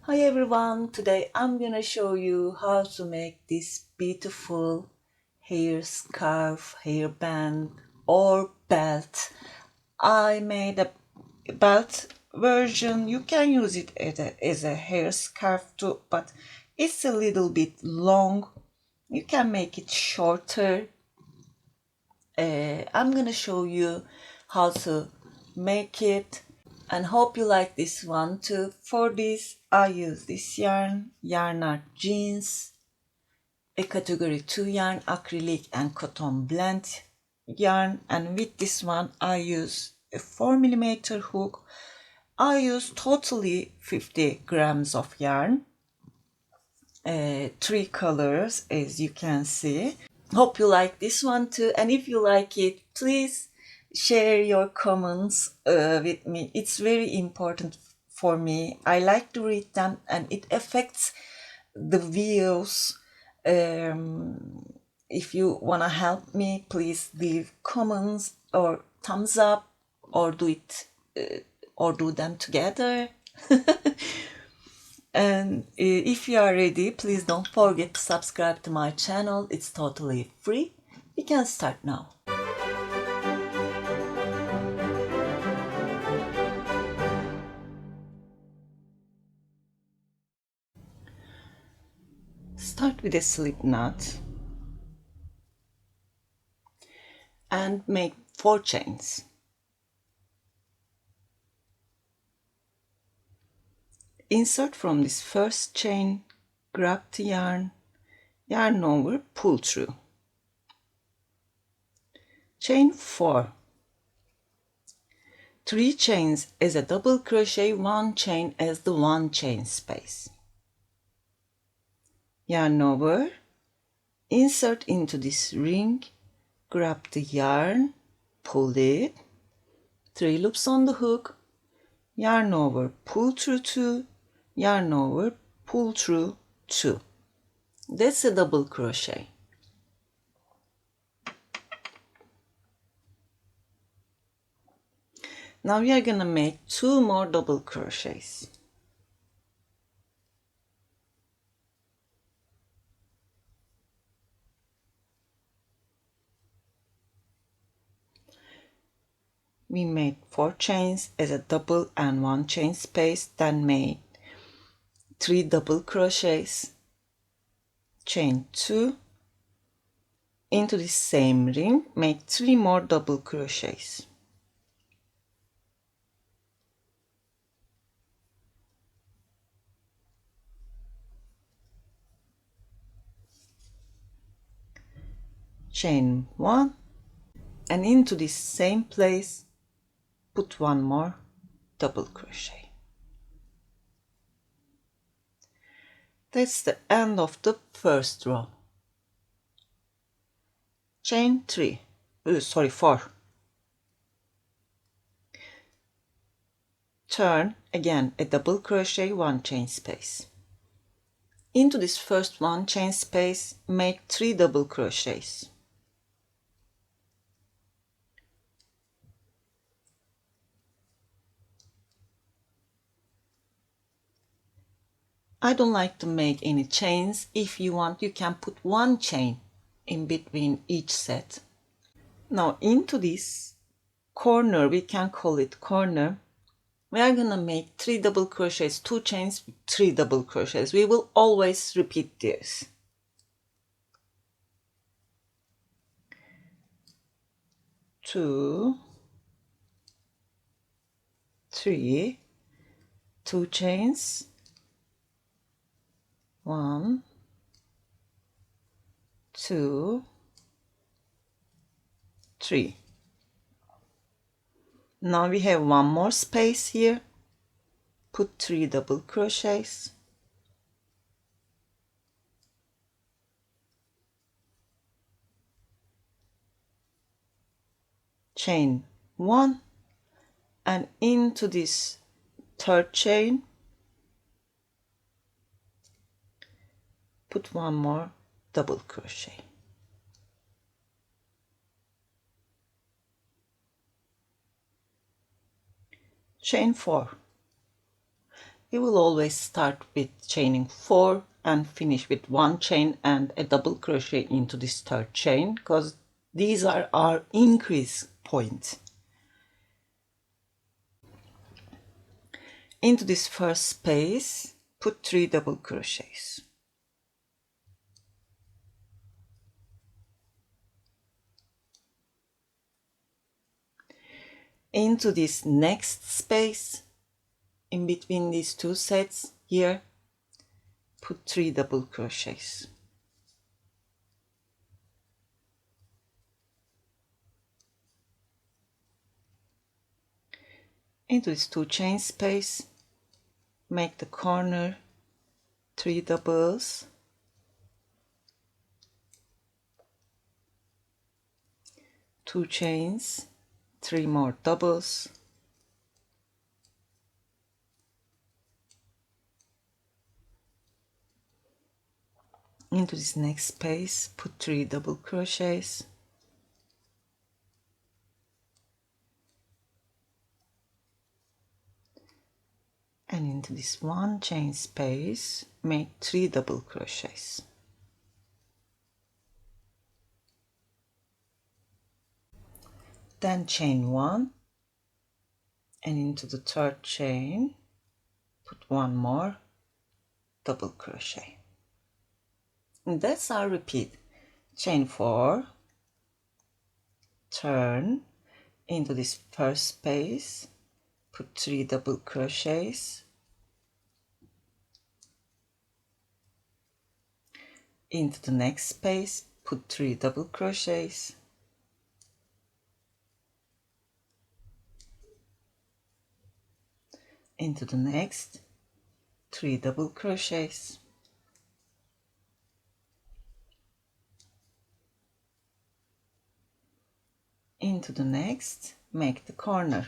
Hi everyone, today I'm gonna show you how to make this beautiful hair scarf, hairband or belt. I made a belt version. You can use it as a hair scarf too, but it's a little bit long. You can make it shorter. I'm gonna show you how to make it and hope you like this one too. For this I use this yarn art jeans, a category 2 yarn, acrylic and cotton blend yarn, and with this one I use a 4mm hook. I use totally 50 grams of yarn, three colors as you can see. Hope you like this one too, and if you like it, please share your comments with me. It's very important for me. I like to read them and it affects the views. If you want to help me, please leave comments or thumbs up, or do them together. And if you are ready, please don't forget to subscribe to my channel. It's totally free. We can start now. Start with a slip knot and make 4 chains. Insert from this first chain, grab the yarn over, pull through. Chain 4. 3 chains as a double crochet, 1 chain as the 1 chain space. Yarn over, insert into this ring, grab the yarn, pull it, 3 loops on the hook, yarn over, pull through 2, yarn over, pull through 2. That's a double crochet. Now we are gonna make 2 more double crochets. We made 4 chains as a double and 1 chain space, then made 3 double crochets, chain 2, into the same ring, make 3 more double crochets. Chain 1, and into this same place put 1 more double crochet. That's the end of the first row. Chain 4. Turn again a double crochet, 1 chain space. Into this first 1 chain space, make 3 double crochets. I don't like to make any chains. If you want, you can put 1 chain in between each set. Now into this corner, we can call it corner, we are gonna make 3 double crochets, 2 chains, 3 double crochets. We will always repeat this. 2, 3, 2 chains, 1, 2, 3. Now we have 1 more space here. Put 3 double crochets. Chain 1, and into this third chain put 1 more double crochet. Chain 4. you will always start with chaining 4 and finish with 1 chain and a double crochet into this third chain, because these are our increase points. Into this first space, put 3 double crochets. Into this next space, in between these two sets here, put 3 double crochets. Into this 2 chain space, make the corner 3 doubles, two chains, 3 more doubles, into this next space, put 3 double crochets, and into this 1 chain space, make 3 double crochets. Then chain 1, and into the third chain, put 1 more double crochet. And that's our repeat. Chain 4, turn into this first space, put 3 double crochets, into the next space, put 3 double crochets, into the next, 3 double crochets, into the next, make the corner.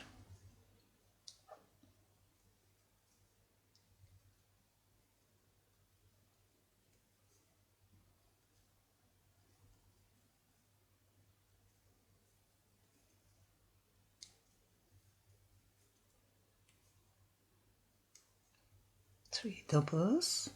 Three doubles,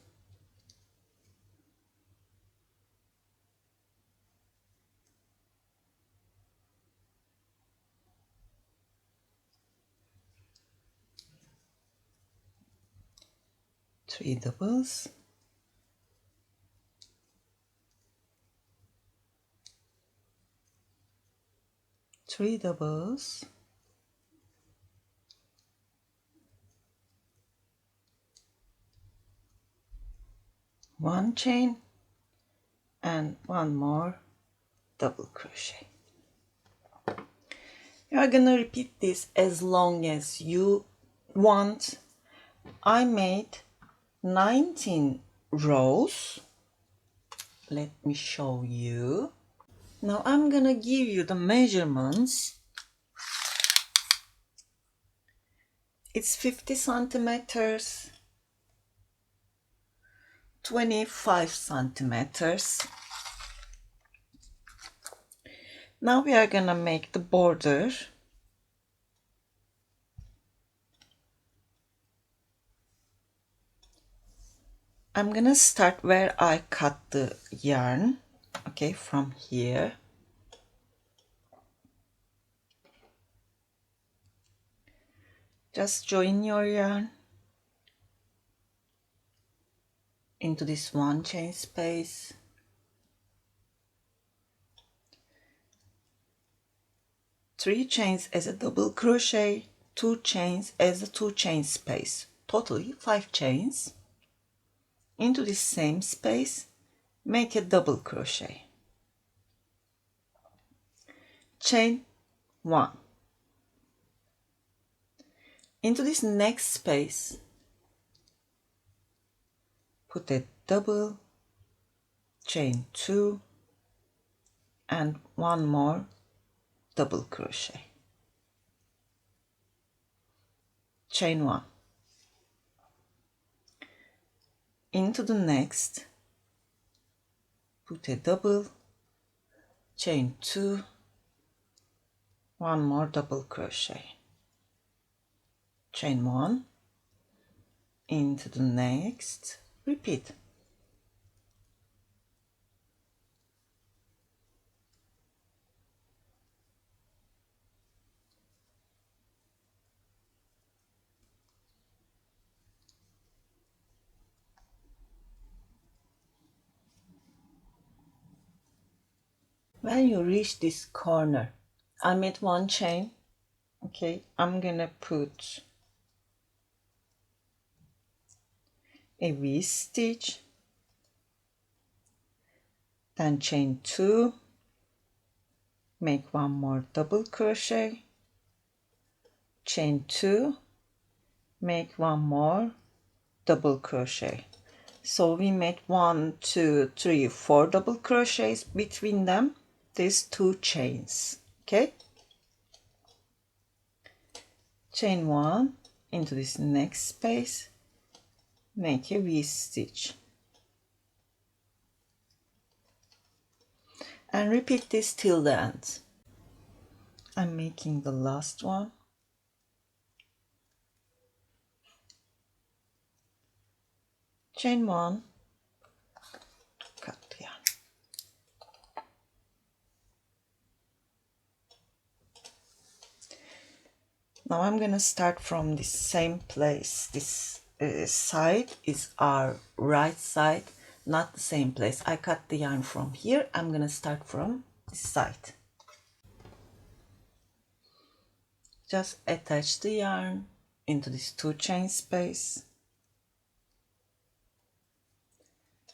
three doubles, three doubles, one chain, and one more double crochet. You are gonna repeat this as long as you want. I made 19 rows. Let me show you. Now I'm gonna give you the measurements. It's 50 centimeters, 25 centimeters. Now we are gonna make the border. I'm gonna start where I cut the yarn, okay, from here. Just join your yarn into this 1 chain space, three chains as a double crochet, 2 chains as a 2 chain space, totally 5 chains. Into this same space, make a double crochet, chain 1. Into this next space, put a double, chain 2, and 1 more double crochet, chain 1. Into the next, put a double, chain 2, 1 more double crochet, chain 1, into the next, repeat. When you reach this corner, I made one chain. Okay, I'm gonna put a V stitch, then chain 2, make one more double crochet, chain 2, make one more double crochet. So we made 1, 2, 3, 4 double crochets between them. These 2 chains. Okay, chain 1 into this next space, make a V stitch, and repeat this till the end. I'm making the last one. Chain 1, cut the yarn. Now I'm gonna start from the same place. This side is our right side, not the same place. I cut the yarn from here. I'm gonna start from this side. Just attach the yarn into this 2 chain space.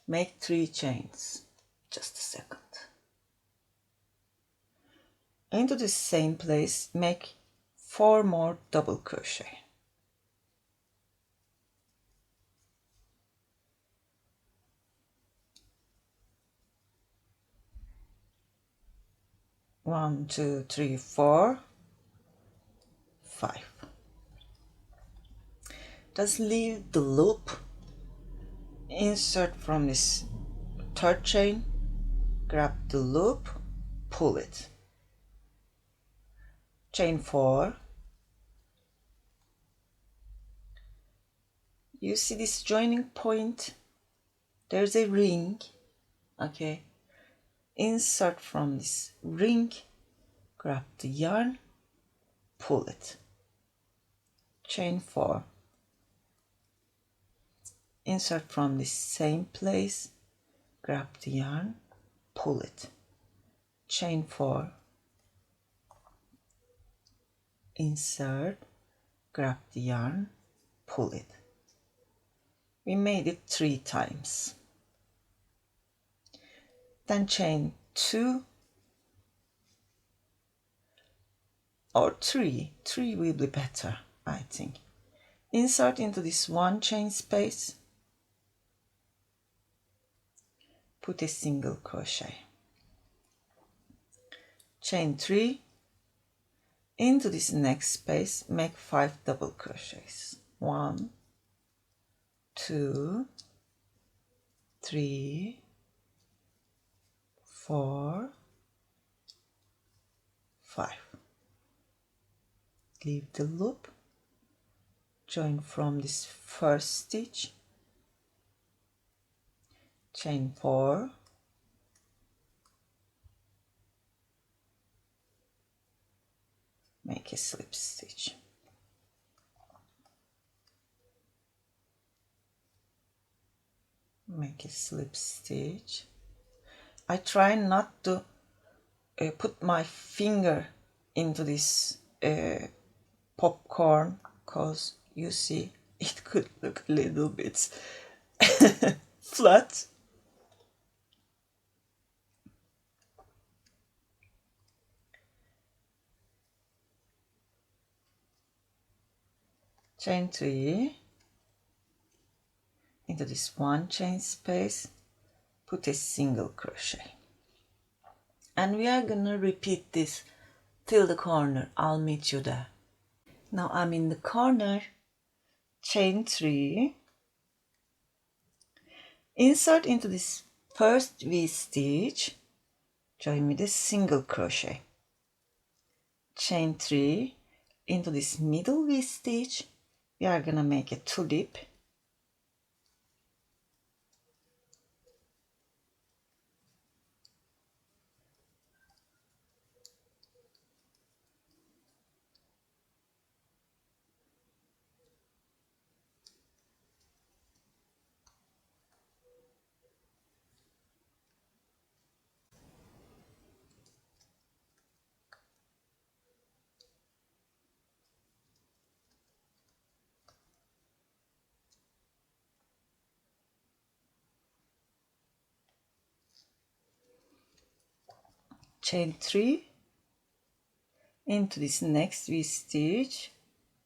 Make 3 chains. Just a second. Into the same place, make 4 more double crochet. One, two, three, 4, 5. Just leave the loop, insert from this 3rd chain, grab the loop, pull it, chain 4. You see this joining point? There's a ring. Okay, insert from this ring, grab the yarn, pull it, chain 4, insert from the same place, grab the yarn, pull it, chain 4, insert, grab the yarn, pull it. We made it 3 times. Then chain 2 or 3 will be better, I think. Insert into this 1 chain space, put a single crochet, chain 3, into this next space, make 5 double crochets. 1, 2, 3, 4, 5. Leave the loop, join from this 1st stitch, chain 4, make a slip stitch, make a slip stitch. I try not to put my finger into this popcorn, because you see it could look a little bit flat. Chain 3 into this 1 chain space, put a single crochet, and we are gonna repeat this till the corner. I'll meet you there. Now I'm in the corner, chain 3, insert into this 1st V stitch, join with a single crochet, chain 3, into this middle V stitch, we are gonna make a tulip, chain 3, into this next V stitch,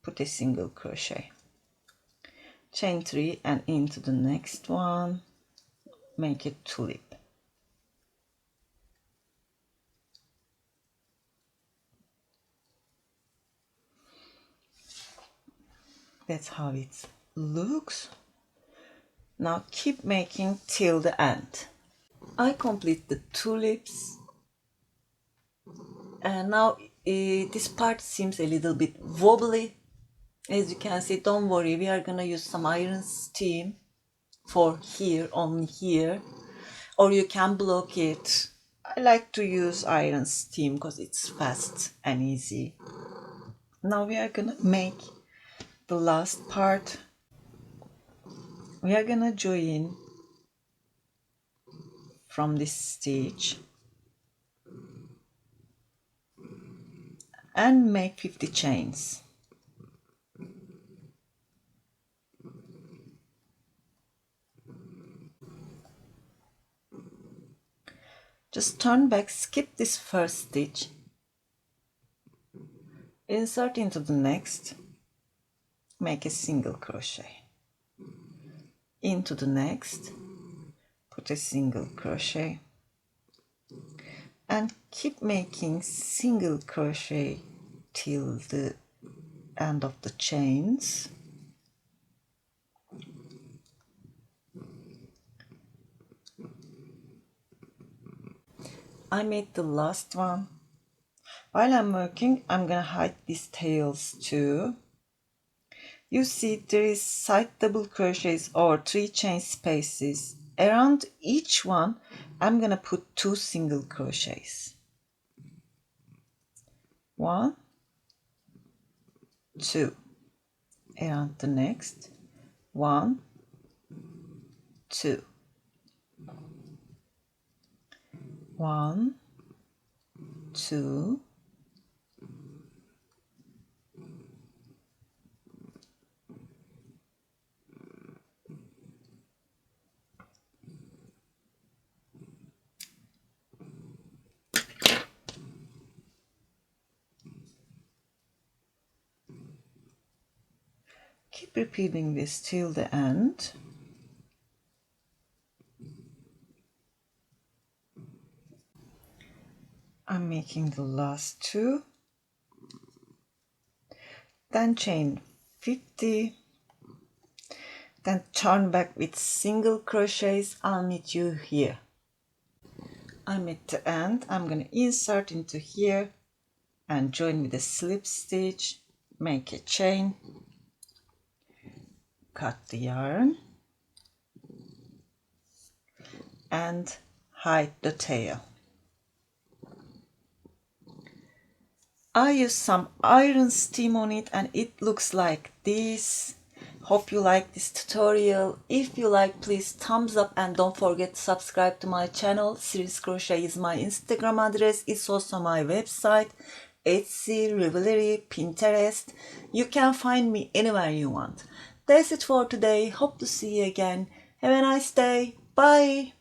put a single crochet, chain 3, and into the next one, make a tulip. That's how it looks. Now keep making till the end. I complete the tulips, and now this part seems a little bit wobbly. As you can see, don't worry, we are gonna use some iron steam for here, only here, or you can block it. I like to use iron steam because it's fast and easy. Now we are gonna make the last part. We are gonna join from this stitch and make 50 chains. Just turn back, skip this first stitch, insert into the next, make a single crochet, into the next, put a single crochet, and keep making single crochet till the end of the chains. I made the last one. While I'm working, I'm gonna hide these tails too. You see there is side double crochets or 3 chain spaces. Around each one, I'm gonna put 2 single crochets. 1, 2. Around the next, 1, 2. 1, 2. Keep repeating this till the end. I'm making the last 2. Then chain 50. Then turn back with single crochets. I'll meet you here. I'm at the end. I'm going to insert into here and join with a slip stitch. Make a chain. Cut the yarn. And hide the tail. I used some iron steam on it and it looks like this. Hope you like this tutorial. If you like, please thumbs up and don't forget to subscribe to my channel. Sirin's Crochet is my Instagram address. It's also my website, Etsy, Ravelry, Pinterest. You can find me anywhere you want. That's it for today. Hope to see you again. Have a nice day. Bye.